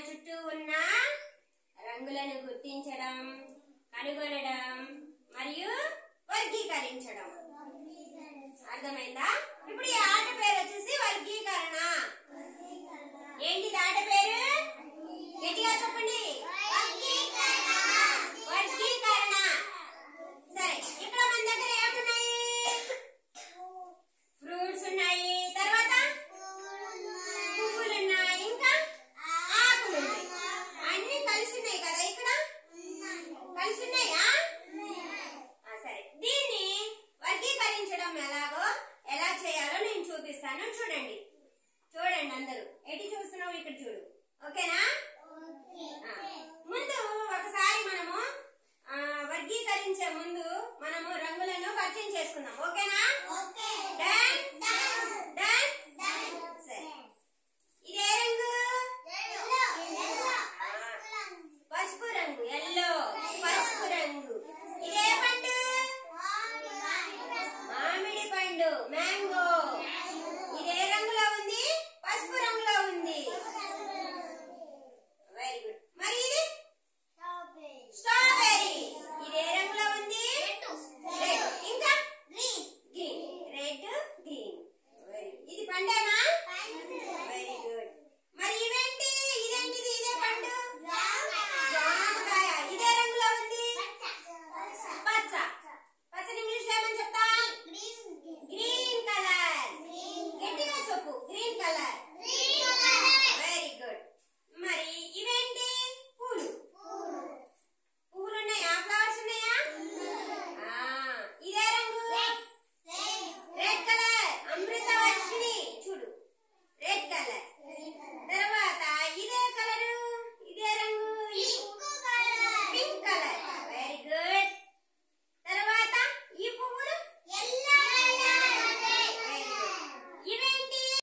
చుట్టూ ఉన్న రంగులను గుర్తించడం, కనుగొనడం మరియు వర్గీకరించడం. అర్థమైందా? ఇప్పుడు ఈ ఆట పేరు వచ్చేసి వర్గీకరణ. ఏంటిది ఆట పేరు? గట్టిగా చెప్పండి. వర్గీకరణ. సరే, ఇక్కడ మన దగ్గర ఏమున్నాయి? ఫ్రూట్స్ ఉన్నాయి, తర్వాత పువ్వులు ఉన్నాయి, ఇంకా ఆకులు ఉన్నాయి. అన్ని కలిసి ఉన్నాయి కదా, ఇక్కడ కలిసి ఉన్నాయా? సరే, దీన్ని వర్గీకరించడం ఎలా చేయాలో నేను చూపిస్తాను. చూడండి చూడండి అందరూ. ఎటు చూస్తున్నావు? ఇక్కడ చూడు. ఓకేనా? ముందు ఒకసారి మనము వర్గీకరించే ముందు మనము రంగులను పరిచయం చేసుకుందాం. ఓకేనా?